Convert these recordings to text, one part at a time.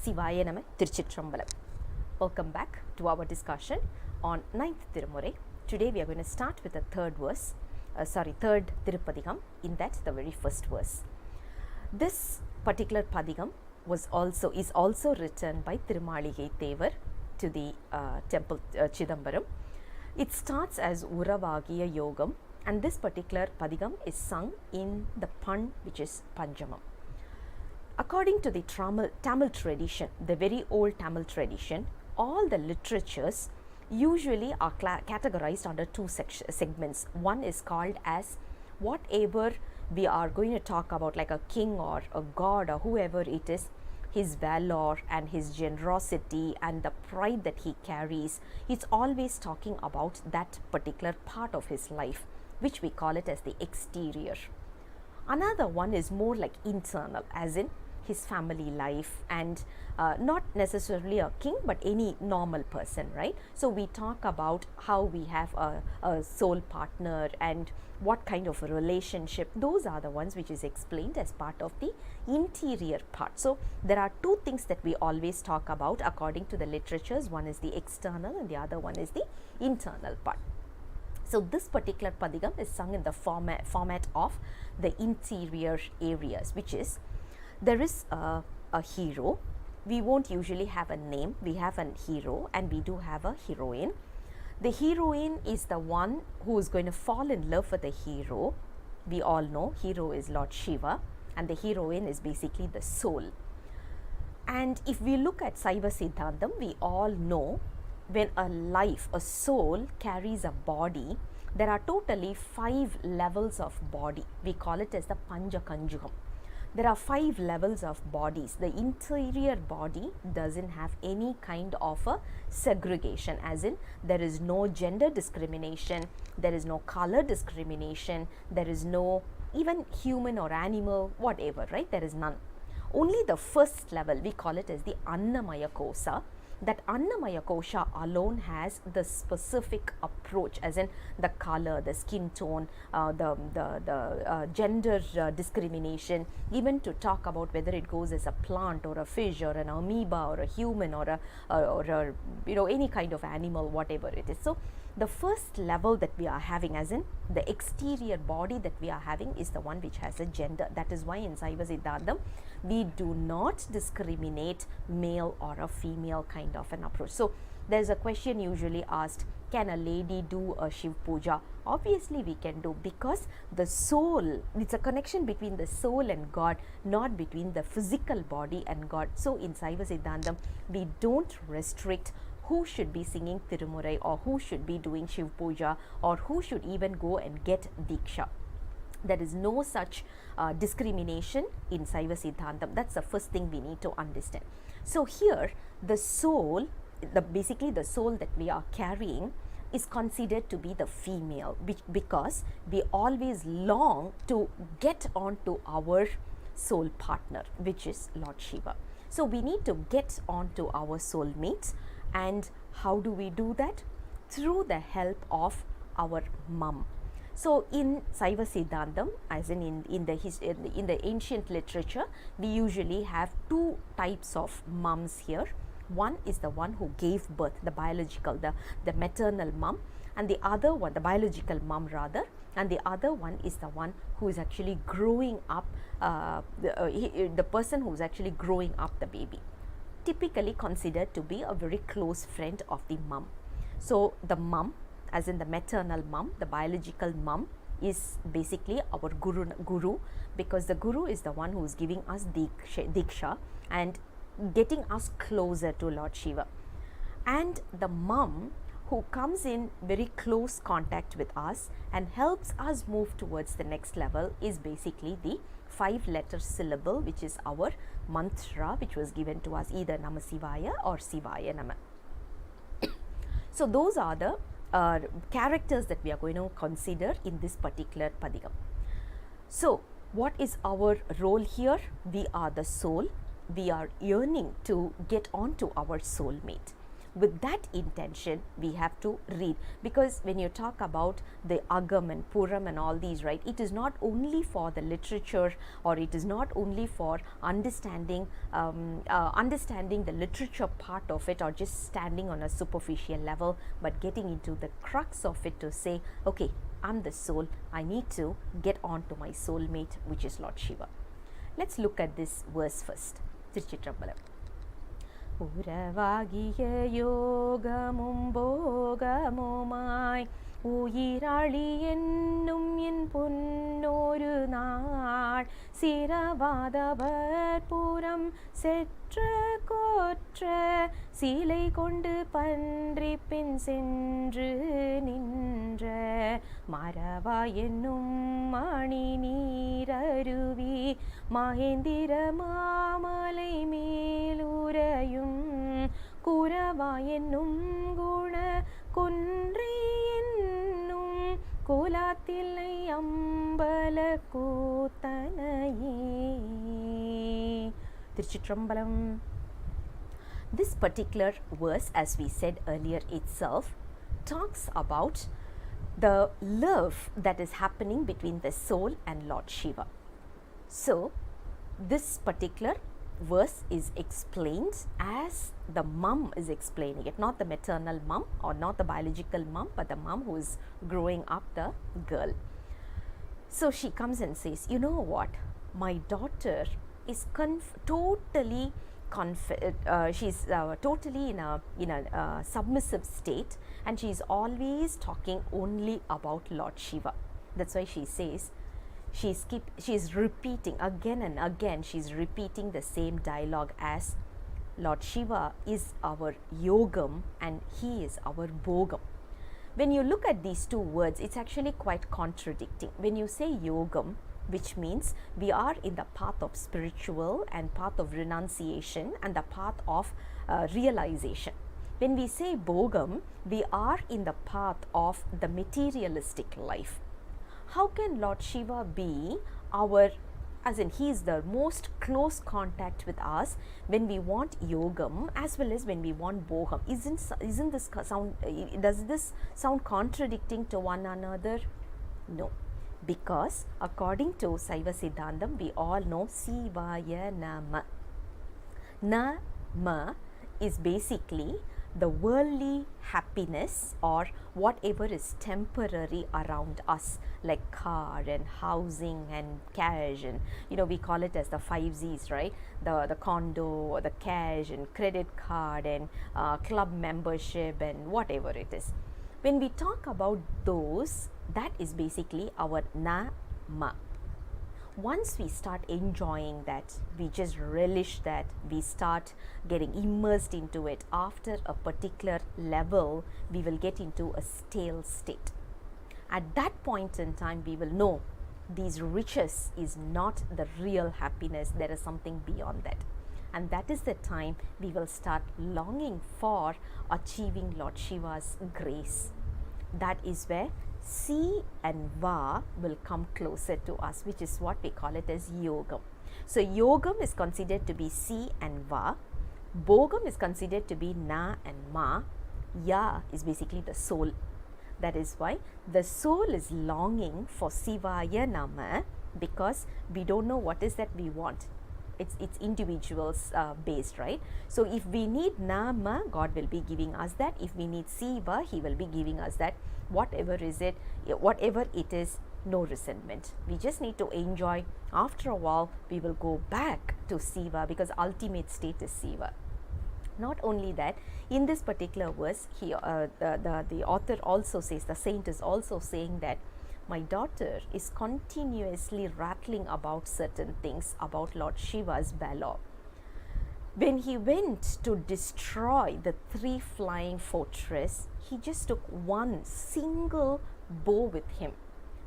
Sivaya Nama Tiruchitrambalam. Welcome back to our discussion on 9th Thirumurai. Today we are going to start with the third Thirupadigam, in that the very first verse. This particular Padigam is also written by ThiruMaaligai Thevar to the temple Chidambaram. It starts as Uravagiya Yogamum, and this particular Padigam is sung in the Pan, which is Panjamam. According to the Tamil tradition, the very old Tamil tradition, all the literatures usually are categorized under two segments. One is called as whatever we are going to talk about, like a king or a god or whoever it is, his valor and his generosity and the pride that he carries. It's always talking about that particular part of his life, which we call it as the exterior. Another one is more like internal, as in his family life, and not necessarily a king but any normal person, right? So we talk about how we have a soul partner and what kind of a relationship. Those are the ones which is explained as part of the interior part. So there are two things that we always talk about according to the literatures. One is the external and the other one is the internal part. So this particular Padigam is sung in the format of the interior areas, which is there is a hero. We won't usually have a name. We have a hero and we do have a heroine. The heroine is the one who is going to fall in love with the hero. We all know hero is Lord Shiva and the heroine is basically the soul. And if we look at Saiva Siddhantam, we all know when a soul carries a body, there are totally 5 levels of body. We call it as the Panja Kanjugam. There are 5 levels of bodies. The interior body doesn't have any kind of a segregation, as in there is no gender discrimination, there is no color discrimination, there is no even human or animal, whatever, right? There is none. Only the first level, we call it as the Annamaya Kosa. That Annamaya Kosha alone has the specific approach, as in the color, the skin tone, the gender discrimination, even to talk about whether it goes as a plant or a fish or an amoeba or a human or a any kind of animal, whatever it is. So the first level that we are having, as in the exterior body that we are having, is the one which has a gender. That is why in Saiva Siddhantam we do not discriminate male or a female kind of an approach. So there is a question usually asked, can a lady do a Shiv Puja? Obviously we can do, because the soul, it's a connection between the soul and God, not between the physical body and God. So in Saiva Siddhantam we don't restrict who should be singing Thirumurai or who should be doing Shiv Puja or who should even go and get Diksha. There is no such discrimination in Saiva Siddhantam. That's the first thing we need to understand. So here the soul, basically the soul that we are carrying is considered to be the female, because we always long to get onto our soul partner, which is Lord Shiva. So we need to get onto our soulmates. And how do we do that? Through the help of our mum. So in Saiva Siddhantam, as in the ancient literature, we usually have 2 types of mums here. One is the one who gave birth, the biological, the maternal mum, and the other one, the biological mum rather, and the other one is the one who is actually growing up, the person who is actually growing up the baby. Typically considered to be a very close friend of the mum. So the mum, as in the maternal mum, the biological mum, is basically our guru, because the guru is the one who is giving us diksha and getting us closer to Lord Shiva. And the mum who comes in very close contact with us and helps us move towards the next level is basically the 5-letter syllable, which is our mantra, which was given to us either Nama Sivaya or Sivaya Nama. So those are the characters that we are going to consider in this particular Padigam. So what is our role here? We are the soul. We are yearning to get on to our soulmate. with that intention we have to read, because when you talk about the Agam and Puram and all these, right, it is not only for the literature, or it is not only for understanding the literature part of it, or just standing on a superficial level, but getting into the crux of it to say, okay, I'm the soul, I need to get on to my soulmate, which is Lord Shiva. Let's look at this verse first. Tiruchitrambalam. Uravagiya Yogamum Bogamumai உயிராளி என்னும் என் பொன்னொரு நாள் சிரவாதவர் புறம் செற்ற கோற்ற சீலை கொண்டு பன்றி பின் சென்று நின்ற மரவா என்னும் மணி நீரருவி மகேந்திர மாமலை மேலுறையும் குரவா என்னும் குண குன்றை என்னும் கோலாத்தில்லை அம்பல கூத்தனையே. Tiruchitrambalam. This particular verse, as we said earlier itself, talks about the love that is happening between the soul and Lord Shiva. So, this particular verse is explained as the mum is explaining it, not the maternal mum or not the biological mum, but the mum who is growing up the girl. So she comes and says, you know what, my daughter is totally she's totally in a submissive state, and she is always talking only about Lord Shiva. That's why she says, she is repeating again and again, she is repeating the same dialogue as Lord Shiva is our yogam and he is our bhogam. When you look at these two words, it's actually quite contradicting. When you say yogam, which means we are in the path of spiritual and path of renunciation and the path of realization. When we say bhogam, we are in the path of the materialistic life. How can Lord Shiva be our, as in he is the most close contact with us when we want yogam as well as when we want bhogam? Isn't this sound, does this sound contradicting to one another? No, because according to Saiva Siddhantam, we all know Sivaya Nama. Nama is basically the worldly happiness or whatever is temporary around us, like car and housing and cash, and we call it as the 5 Z's, right? The condo, the cash and credit card and club membership and whatever it is. When we talk about those, that is basically our nama. Once we start enjoying that, we just relish that, we start getting immersed into it, after a particular level we will get into a stale state. At that point in time we will know these riches is not the real happiness, there is something beyond that, and that is the time we will start longing for achieving Lord Shiva's grace. That is where Si and Va will come closer to us, which is what we call it as yogam. So yogam is considered to be Si and Va, bhogam is considered to be Na and Ma, Ya is basically the soul. That is why the soul is longing for Sivaya Nama, because we don't know what is that we want. It's individuals based, right? So if we need Nama, God will be giving us that. If we need Siva, he will be giving us that. Whatever it is, no resentment. We just need to enjoy. After a while we will go back to Siva, because ultimate state is Siva. Not only that, in this particular verse, the author also says, the saint is also saying that my daughter is continuously rattling about certain things about Lord Shiva's valor. When he went to destroy the 3 flying fortress, he just took one single bow with him,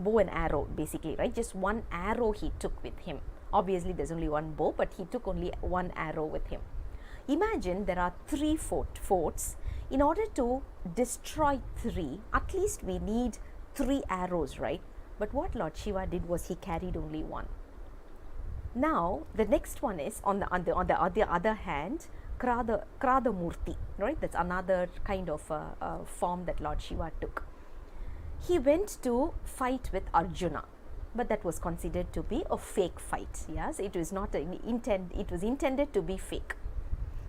bow and arrow basically, right? Just one arrow he took with him. Obviously there's only one bow, but he took only one arrow with him. Imagine there are 3 forts. In order to destroy 3, at least we need 3 arrows, right? But what Lord Shiva did was he carried only one. Now the next one is on the other hand, Krada Murti, right? That's another kind of form that Lord Shiva took. He went to fight with Arjuna, but that was considered to be a fake fight. Yes, it was not it was intended to be fake.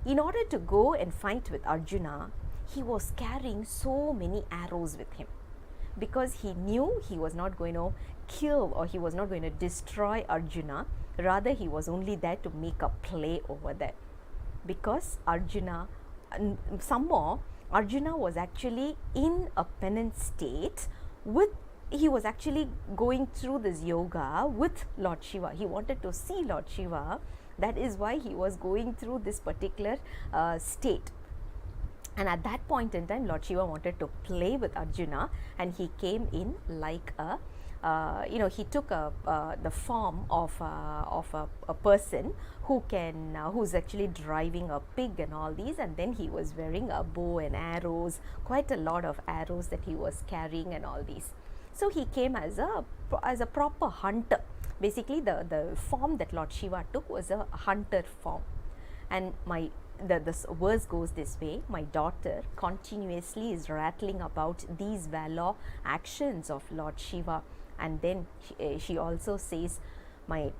In order to go and fight with Arjuna, he was carrying so many arrows with him, because he knew he was not going to kill or he was not going to destroy Arjuna. Rather, he was only there to make a play over there, because Arjuna, some more, Arjuna was actually in a penance state he was actually going through this yoga with Lord Shiva. He wanted to see Lord Shiva. That is why he was going through this particular state. And at that point in time, Lord Shiva wanted to play with Arjuna, and he came in like a he took the form of a person who's actually driving a pig and all these, and then he was wearing a bow and arrows, quite a lot of arrows that he was carrying and all these. So he came as a proper hunter. Basically, the form that Lord Shiva took was a hunter form. And this verse goes this way: my daughter continuously is rattling about these valor actions of Lord Shiva, and then she also says, my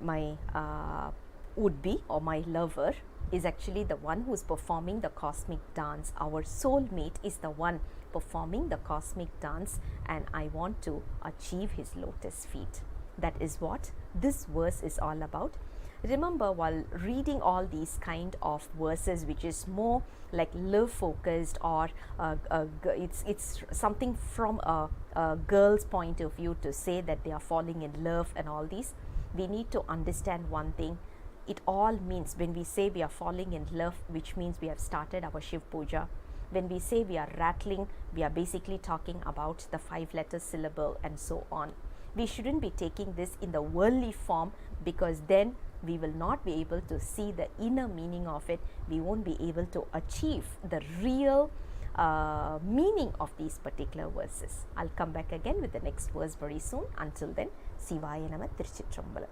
would-be or my lover is actually the one who's performing the cosmic dance. Our soulmate is the one performing the cosmic dance, and I want to achieve his lotus feet. That is what this verse is all about. Remember, while reading all these kind of verses, which is more like love focused, or it's something from a girl's point of view to say that they are falling in love and all these, we need to understand one thing. It all means, when we say we are falling in love, which means we have started our Shiv Puja. When we say we are rattling, we are basically talking about the 5-letter syllable and so on. We shouldn't be taking this in the worldly form, because then we will not be able to see the inner meaning of it. We won't be able to achieve the real meaning of these particular verses. I'll come back again with the next verse very soon. Until then, Sivaya Nama Tiruchitrambalam.